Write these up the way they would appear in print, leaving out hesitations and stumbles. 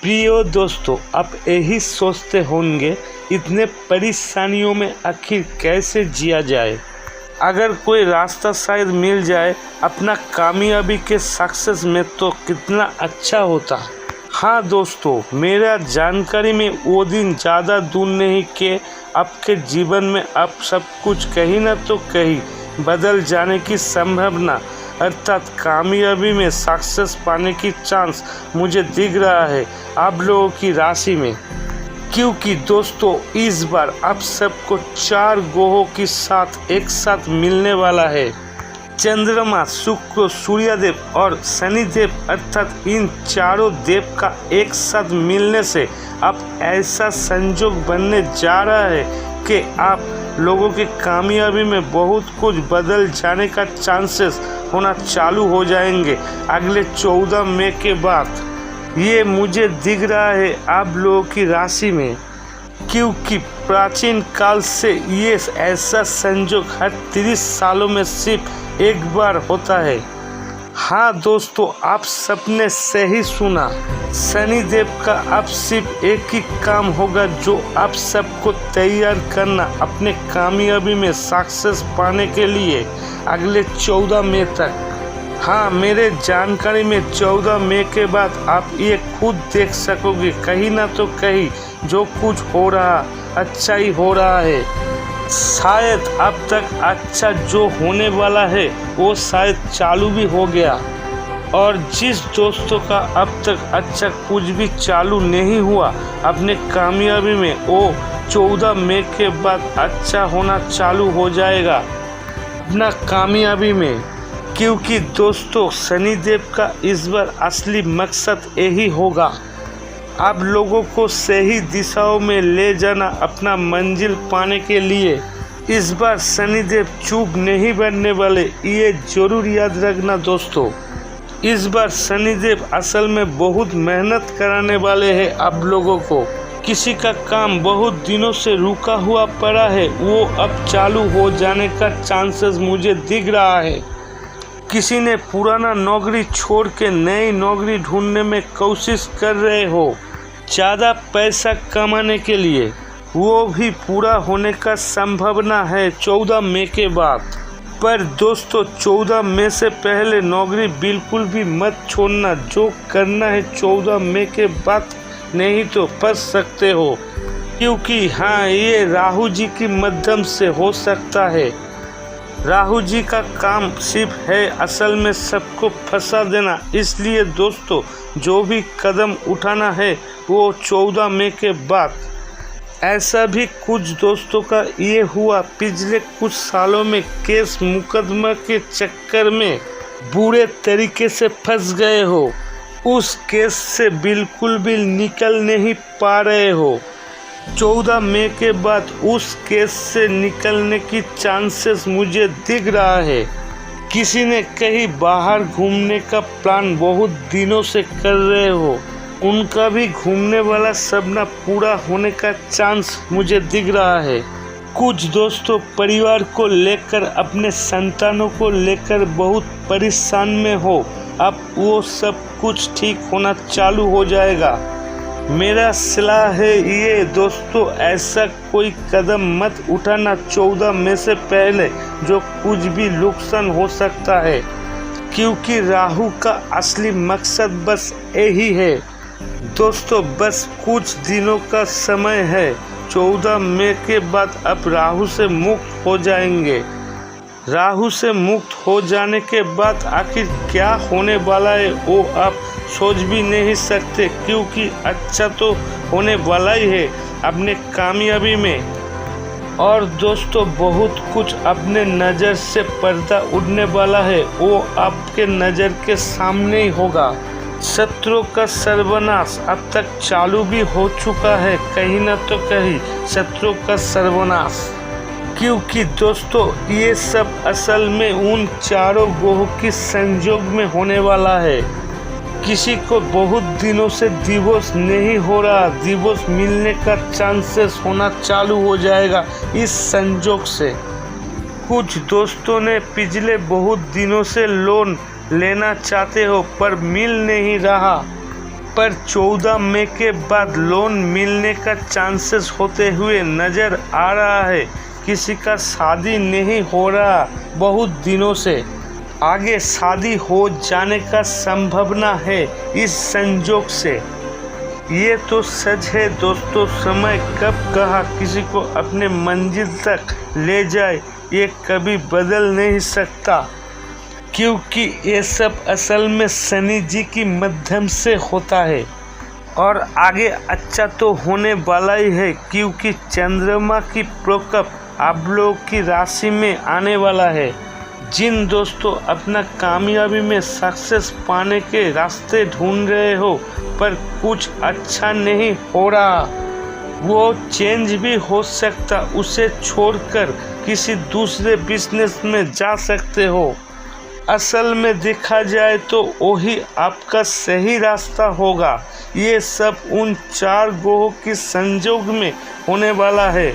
प्रिय दोस्तों, आप यही सोचते होंगे इतने परेशानियों में आखिर कैसे जिया जाए। अगर कोई रास्ता शायद मिल जाए अपना कामयाबी के सक्सेस में तो कितना अच्छा होता। हाँ दोस्तों, मेरा जानकारी में वो दिन ज़्यादा दूर नहीं कि आपके जीवन में अब सब कुछ कहीं ना तो कहीं बदल जाने की संभावना अर्थात कामयाबी में सक्सेस पाने की चांस मुझे दिख रहा है आप लोगों की राशि में। क्योंकि दोस्तों इस बार आप सबको 4 ग्रहों के साथ एक साथ मिलने वाला है। चंद्रमा, शुक्र, सूर्यदेव और शनिदेव अर्थात इन चारों देव का एक साथ मिलने से अब ऐसा संयोग बनने जा रहा है कि आप लोगों की कामयाबी में बहुत कुछ बदल जाने का चांसेस होना चालू हो जाएंगे अगले 14 मई के बाद। ये मुझे दिख रहा है आप लोगों की राशि में, क्योंकि प्राचीन काल से ये ऐसा संयोग हर 30 सालों में सिर्फ एक बार होता है। हाँ दोस्तों, आप सबने सही सुना। शनिदेव का अब सिर्फ एक ही काम होगा जो आप सबको तैयार करना अपने कामयाबी में सक्सेस पाने के लिए अगले 14 मई तक। हाँ, मेरे जानकारी में 14 मई के बाद आप ये खुद देख सकोगे कहीं ना तो कहीं जो कुछ हो रहा अच्छा ही हो रहा है। शायद अब तक अच्छा जो होने वाला है वो शायद चालू भी हो गया, और जिस दोस्तों का अब तक अच्छा कुछ भी चालू नहीं हुआ अपने कामयाबी में वो 14 मई के बाद अच्छा होना चालू हो जाएगा अपना कामयाबी में। क्योंकि दोस्तों शनिदेव का इस बार असली मकसद यही होगा आप लोगों को सही दिशाओं में ले जाना अपना मंजिल पाने के लिए। इस बार शनिदेव चुप नहीं बनने वाले, ये जरूर याद रखना दोस्तों। इस बार शनिदेव असल में बहुत मेहनत कराने वाले हैं आप लोगों को। किसी का काम बहुत दिनों से रुका हुआ पड़ा है वो अब चालू हो जाने का चांसेस मुझे दिख रहा है। किसी ने पुराना नौकरी छोड़ के नई नौकरी ढूंढने में कोशिश कर रहे हो ज़्यादा पैसा कमाने के लिए, वो भी पूरा होने का संभावना है 14 मई के बाद। पर दोस्तों 14 मई से पहले नौकरी बिल्कुल भी मत छोड़ना। जो करना है 14 मई के बाद नहीं तो फंस सकते हो, क्योंकि हाँ ये राहु जी की माध्यम से हो सकता है। राहु जी का काम सिर्फ है असल में सबको फंसा देना। इसलिए दोस्तों जो भी कदम उठाना है वो 14 मई के बाद। ऐसा भी कुछ दोस्तों का ये हुआ पिछले कुछ सालों में केस मुकदमा के चक्कर में बुरे तरीके से फंस गए हो, उस केस से बिल्कुल भी निकल नहीं पा रहे हो। 14 मई के बाद उस केस से निकलने की चांसेस मुझे दिख रहा है। किसी ने कहीं बाहर घूमने का प्लान बहुत दिनों से कर रहे हो, उनका भी घूमने वाला सपना पूरा होने का चांस मुझे दिख रहा है। कुछ दोस्तों परिवार को लेकर अपने संतानों को लेकर बहुत परेशान में हो, अब वो सब कुछ ठीक होना चालू हो जाएगा। मेरा सलाह है ये दोस्तों, ऐसा कोई कदम मत उठाना 14 मई से पहले जो कुछ भी नुकसान हो सकता है, क्योंकि राहु का असली मकसद बस यही है दोस्तों। बस कुछ दिनों का समय है, 14 मई के बाद अब राहु से मुक्त हो जाएंगे। राहु से मुक्त हो जाने के बाद आखिर क्या होने वाला है वो आप सोच भी नहीं सकते, क्योंकि अच्छा तो होने वाला ही है अपने कामयाबी में। और दोस्तों बहुत कुछ अपने नज़र से पर्दा उड़ने वाला है, वो आपके नज़र के सामने ही होगा। शत्रुओं का सर्वनाश अब तक चालू भी हो चुका है कहीं ना तो कहीं शत्रुओं का सर्वनाश, क्योंकि दोस्तों ये सब असल में उन चारों ग्रहों की संयोग में होने वाला है। किसी को बहुत दिनों से डिवोर्स नहीं हो रहा, डिवोर्स मिलने का चांसेस होना चालू हो जाएगा इस संयोग से। कुछ दोस्तों ने पिछले बहुत दिनों से लोन लेना चाहते हो पर मिल नहीं रहा, पर 14 मई के बाद लोन मिलने का चांसेस होते हुए नजर आ रहा है। किसी का शादी नहीं हो रहा बहुत दिनों से, आगे शादी हो जाने का संभावना है इस संजोग से। ये तो सच है दोस्तों, समय कब कहा किसी को अपने मंजिल तक ले जाए ये कभी बदल नहीं सकता, क्योंकि ये सब असल में शनि जी की मध्यम से होता है। और आगे अच्छा तो होने वाला ही है, क्योंकि चंद्रमा की प्रकोप आप लोगों की राशि में आने वाला है। जिन दोस्तों अपना कामयाबी में सक्सेस पाने के रास्ते ढूंढ रहे हो पर कुछ अच्छा नहीं हो रहा, वो चेंज भी हो सकता, उसे छोड़कर किसी दूसरे बिजनेस में जा सकते हो। असल में देखा जाए तो वही आपका सही रास्ता होगा। ये सब उन 4 ग्रहों के संयोग में होने वाला है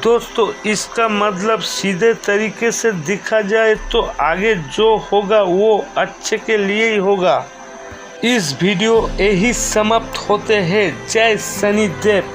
दोस्तों। इसका मतलब सीधे तरीके से देखा जाए तो आगे जो होगा वो अच्छे के लिए ही होगा। इस वीडियो यही समाप्त होते हैं। जय शनिदेव।